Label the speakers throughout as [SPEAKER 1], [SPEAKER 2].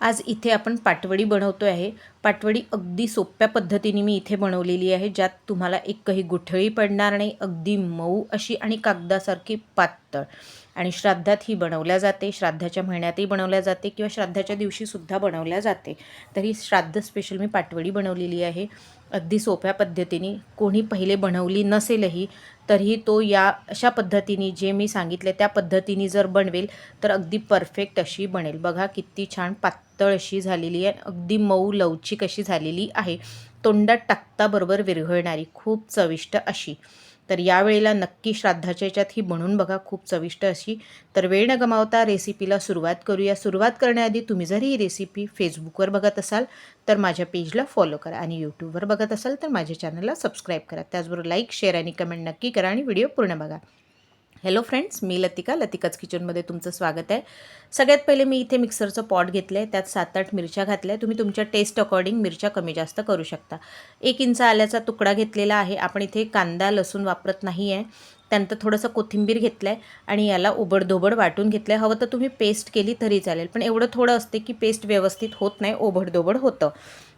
[SPEAKER 1] आज इथे आपण पाटवडी बनवतो आहे। पाटवडी अगदी सोप्या पद्धतीने मी इथे बनवलेली आहे, ज्यात तुम्हाला एकही गुठळी पडणार नाही, अगदी मऊ अशी आणि कागदासारखी पातळ। आणि श्राद्धात ही बनवल्या जाते, श्राद्धाच्या महिन्यातही बनवल्या जाते किंवा श्राद्धाच्या दिवशीसुद्धा बनवल्या जाते। तरी श्राद्ध स्पेशल मी पाटवडी बनवलेली आहे, अगदी सोप्या पद्धतीने। कोणी पहिले बनवली नसेलही तरीही तो या अशा पद्धतीने जे मी सांगितले त्या पद्धतीने जर बनवेल तर अगदी परफेक्ट अशी बनेल। बघा किती छान पातळ अशी झालेली आहे, अगदी मऊ लवचिक अशी झालेली आहे, तोंडात टाकताबरोबर विरघळणारी, खूप चविष्ट अशी। तर यावेळेला नक्की श्राद्धाच्या याच्यात ही बनवून बघा, खूप चविष्ट अशी। तर वेळ न गमावता रेसिपीला सुरुवात करूया। सुरुवात करण्याआधी तुम्ही जर ही रेसिपी फेसबुकवर बघत असाल तर माझ्या पेजला फॉलो करा आणि यूट्यूबवर बघत असाल तर माझ्या चॅनलला सबस्क्राईब करा। त्याचबरोबर लाईक, शेअर आणि कमेंट नक्की करा आणि व्हिडिओ पूर्ण बघा। हॅलो फ्रेंड्स, मी लतिका, लतिकाच किचनमध्ये तुमचं स्वागत आहे। सगळ्यात पहिले मी इथे मिक्सरचं पॉट घेतलं आहे, त्यात 7-8 मिरच्या घातल्या। तुम्ही तुमच्या टेस्ट अकॉर्डिंग मिरच्या कमी जास्त करू शकता। 1 इंच आल्याचा तुकडा घेतलेला आहे। आपण इथे कांदा लसूण वापरत नाही आहे। त्यानंतर थोडंसं कोथिंबीर घेतलं आहे आणि याला ओबडधोबड वाटून घेतलं आहे। हवं तर तुम्ही पेस्ट केली तरी चालेल, पण एवढं थोडं असते की पेस्ट व्यवस्थित होत नाही, ओबडधोबड होतं।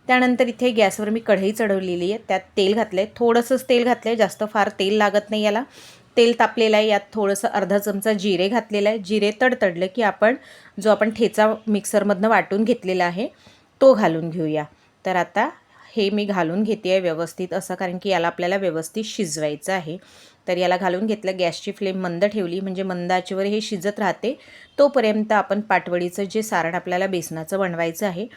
[SPEAKER 1] त्यानंतर इथे गॅसवर मी कढई चढवलेली आहे, त्यात तेल घातलं आहे, थोडंसंच तेल घातलं आहे, जास्त फार तेल लागत नाही याला। तेल तापलेलं आहे, यात थोडंसं अर्धा चमचा जिरे घातलेलं आहे। जिरे तडतडले की आपण जो आपण ठेचा मिक्सरमधनं वाटून घेतलेला आहे तो घालून घेऊया। तर आता हे मी घालून घेते आहे व्यवस्थित असं, कारण की याला आपल्याला व्यवस्थित शिजवायचं आहे। तर याला घालून घेतलं, गॅसची फ्लेम मंद ठेवली म्हणजे मंद आचेवर हे शिजत राहते। तोपर्यंत आपण पाटवडीचं जे सारण आपल्याला बेसनाचं बनवायचं आहे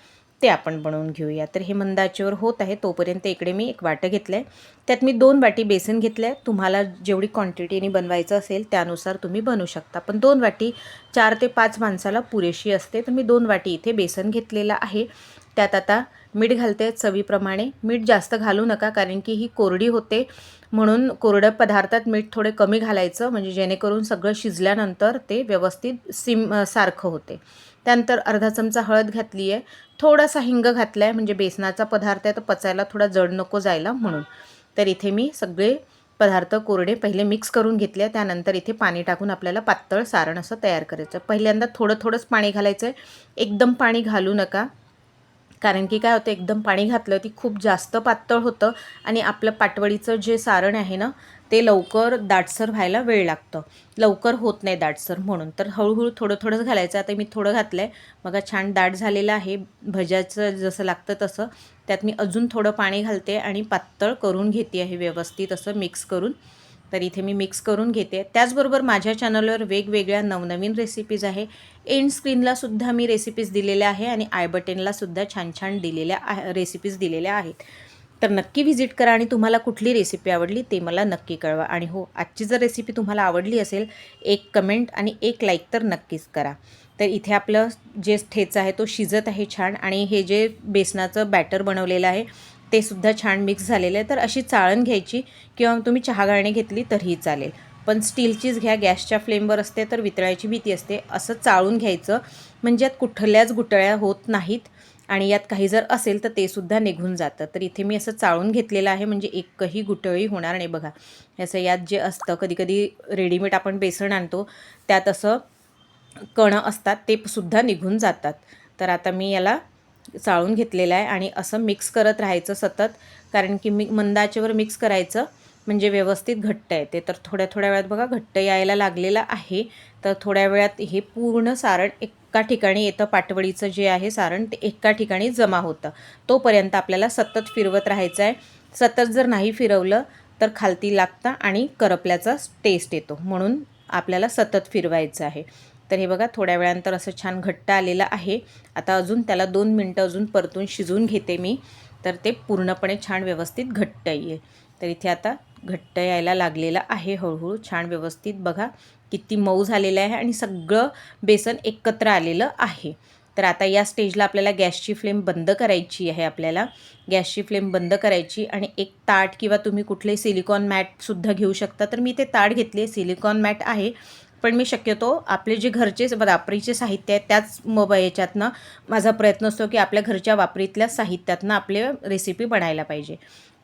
[SPEAKER 1] ते आपण बनवून घेऊया। तर हे मंद आचेवर होत आहे तोपर्यंत इकडे मी एक वाटं घेतलं आहे, त्यात मी 2 वाटी बेसन घेतलं आहे। तुम्हाला जेवढी क्वांटिटीने बनवायचं असेल त्यानुसार तुम्ही बनवू शकता, पण 2 वाटी 4 ते 5 माणसाला पुरेशी असते। तर मी 2 वाटी इथे बेसन घेतलेलं आहे। त्यात आता मीठ घालते चवीप्रमाणे। मीठ जास्त घालू नका, कारण की ही कोरडी होते, म्हणून कोरड्या पदार्थात मीठ थोडे कमी घालायचं, म्हणजे जेणेकरून सगळं शिजल्यानंतर ते व्यवस्थित सारखं होते। त्यानंतर अर्धा चमचा हळद घातली आहे, थोडासा हिंग घातला आहे, म्हणजे बेसनाचा पदार्थ आहे तर पचायला थोडा जड नको जायला म्हणून। तर इथे मी सगळे पदार्थ कोरडे पहिले मिक्स करून घेतले। त्यानंतर इथे पाणी टाकून आपल्याला पातळ सारण असं तयार करायचं। पहिल्यांदा थोडंच पाणी घालायचं आहे, एकदम पाणी घालू नका, कारण की काय होतं, एकदम पाणी घातलं ती खूप जास्त पातळ होतं आणि आपलं पाटवडीचं जे सारण आहे ना ते लवकर दाटसर व्हायला वेळ लागतं, लवकर होत नाही दाटसर, म्हणून तर हळूहळू थोडंच घालायचं। आता मी थोडं घातलं आहे, बघा छान दाट झालेलं आहे, भज्याचं जसं लागतं तसं। त्यात मी अजून थोडं पाणी घालते आणि पातळ करून घेते आहे व्यवस्थित असं मिक्स करून। तर इथे मी मिक्स करून घेते। त्याचबरोबर माझ्या चॅनलवर वेगवेगळ्या नवनवीन रेसिपीज आहे, एंड स्क्रीनलासुद्धा मी रेसिपीज दिलेल्या आहे आणि आय बटनलासुद्धा छान छान दिलेल्या रेसिपीज दिलेल्या आहेत। तर नक्की व्हिजिट करा आणि तुम्हाला कुठली रेसिपी आवडली ते मला नक्की कळवा। आणि हो, आजची जर रेसिपी तुम्हाला आवडली असेल, एक कमेंट आणि एक लाईक तर नक्कीच करा। तर इथे आपलं जे ठेचा आहे तो शिजत आहे छान, आणि हे जे बेसनाचं बॅटर बनवलेलं आहे ते सुद्धा छान मिक्स झालेलं आहे। तर अशी चाळण घ्यायची किंवा तुम्ही चहा गाळणी घेतली तरीही चालेल, पण स्टीलचीच घ्या, गॅसच्या फ्लेमवर असते तर वितळायची भीती असते। असं चाळून घ्यायचं म्हणजे यात कुठल्याच गुटळ्या होत नाहीत आणि यात काही जर असेल तर ते सुद्धा निघून जातं। तर इथे मी असं चाळून घेतलेलं आहे म्हणजे एकही गुटळी होणार नाही। बघा असं यात जे असतं, कधीकधी रेडीमेड आपण बेसन आणतो त्यात असं कणं असतात, ते सुद्धा निघून जातात। तर आता मी याला चाळून घेतलेलं आहे आणि असं मिक्स करत राहायचं सतत, कारण की मंद आचेवर मिक्स करायचं म्हणजे व्यवस्थित घट्ट येते। तर थोड्या वेळात बघा घट्ट यायला लागलेलं आहे। तर थोड्या वेळात हे पूर्ण सारण एका ठिकाणी येतं, पाटवडीचं जे आहे सारण ते एका ठिकाणी जमा होतं। तोपर्यंत आपल्याला सतत फिरवत राहायचं आहे। सतत जर नाही फिरवलं तर खालती लागतं आणि करपल्याचा टेस्ट येतो, म्हणून आपल्याला सतत फिरवायचं आहे। तर हे बघा थोड्या वेळानंतर असं छान घट्ट आलेलं आहे। आता अजून त्याला 2 मिनटं अजून परतून शिजवून घेते मी, तर ते पूर्णपणे छान व्यवस्थित घट्ट येईल। तर इथे आता घट्ट यायला लागलेलं आहे हळूहळू छान व्यवस्थित। बघा किती मऊ झालेलं आहे आणि सगळं बेसन एकत्र आलेलं आहे। तर आता या स्टेजला आपल्याला गॅसची फ्लेम बंद करायची आहे, आपल्याला गॅसची फ्लेम बंद करायची आणि एक ताट किंवा तुम्ही कुठले सिलिकॉन मॅटसुद्धा घेऊ शकता। तर मी ते ताट घेतले, सिलिकॉन मॅट आहे, पण मी शक्यतो आपले जे घरचे वापरीचे साहित्य आहे त्याच याच्यातनं माझा प्रयत्न असतो की आपल्या घरच्या वापरीतल्या साहित्यातनं आपले रेसिपी बनायला पाहिजे।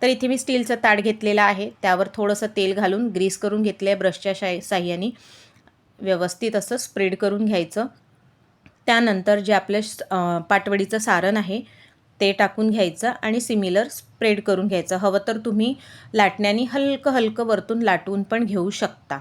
[SPEAKER 1] तर इथे मी स्टीलचं ताट घेतलेलं आहे, त्यावर थोडंसं तेल घालून ग्रीस करून घेतलं आहे, ब्रशच्या साह्याने व्यवस्थित असं स्प्रेड करून घ्यायचं त्यानंतर जे आपलं पाटवडीचं सारण आहे ते टाकून घ्यायचं आणि सिमिलर स्प्रेड करून घ्यायचं. हवं तर तुम्ही लाटण्याने हलकं हलकं वरतून लाटून पण घेऊ शकता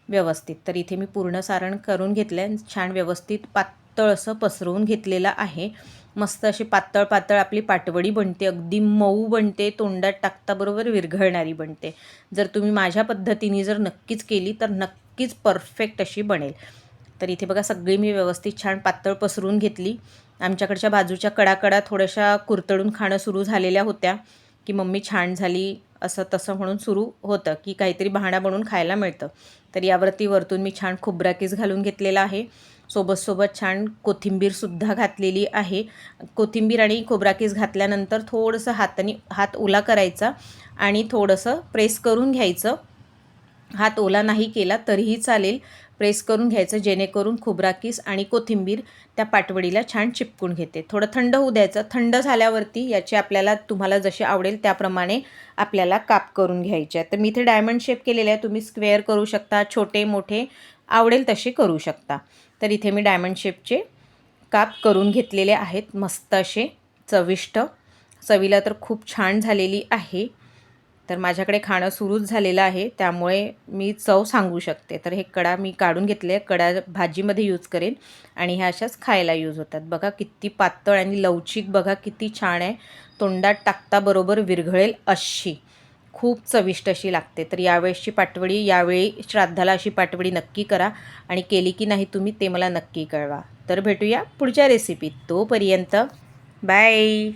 [SPEAKER 1] व्यवस्थित. तर इथे मी पूर्ण सारण करून घेतलं आहे, छान व्यवस्थित पातळ असं पसरवून घेतलेलं आहे. मस्त अशी पातळ पातळ आपली पाटवडी बनते, अगदी मऊ बनते, तोंडात टाकताबरोबर विरघळणारी बनते. जर तुम्ही माझ्या पद्धतीने जर नक्कीच केली तर नक्कीच परफेक्ट अशी बनेल. तर इथे बघा सगळी मी व्यवस्थित छान पातळ पसरून घेतली. आमच्याकडच्या बाजूच्या कडाकडा थोड्याशा कुरतडून खाणं सुरू झालेल्या होत्या, की मम्मी छान झाली असं तसं म्हणून सुरू होतं, की काहीतरी बहाणा बनवून खायला मिळतं. तर यावरती वरतून मी छान खोबरा कीस घालून घेतलेला आहे. सोबत छान कोथिंबीरसुद्धा घातलेली आहे. कोथिंबीर आणि खोबरा कीस घातल्यानंतर थोडंसं हात ओला करायचा आणि थोडंसं प्रेस करून घ्यायचं. हात ओला नाही केला तरीही चालेल, प्रेस करून घ्यायचं जेणेकरून खोबरा कीस आणि कोथिंबीर त्या पाटवडीला छान चिपकून घेते. थोडं थंड होऊ द्यायचं. थंड झाल्यावरती याची तुम्हाला जशी आवडेल त्याप्रमाणे आपल्याला काप करून घ्यायचे आहेत. तर मी इथे डायमंड शेप केलेले आहे, तुम्ही स्क्वेअर करू शकता, छोटे मोठे आवडेल तसे करू शकता. तर इथे मी डायमंड शेपचे काप करून घेतलेले आहेत, मस्त असे चविष्ट. चवीला तर खूप छान झालेली आहे. तर माझ्याकडे खाणं सुरूच झालेलं आहे, त्यामुळे मी चव सांगू शकते. तर हे कडा मी काढून घेतले, कडा भाजीमध्ये यूज करेन आणि ह्या अशाच खायला यूज होतात. बघा किती पातळ आणि लवचिक, बघा किती छान आहे, तोंडात टाकता बरोबर विरघळेल अशी, खूप चविष्ट अशी लागते. तर यावेळेसची पाटवडी, यावेळी श्राद्धाला अशी पाटवडी नक्की करा आणि केली की नाही तुम्ही ते मला नक्की कळवा. तर भेटूया पुढच्या रेसिपीत. तोपर्यंत बाय.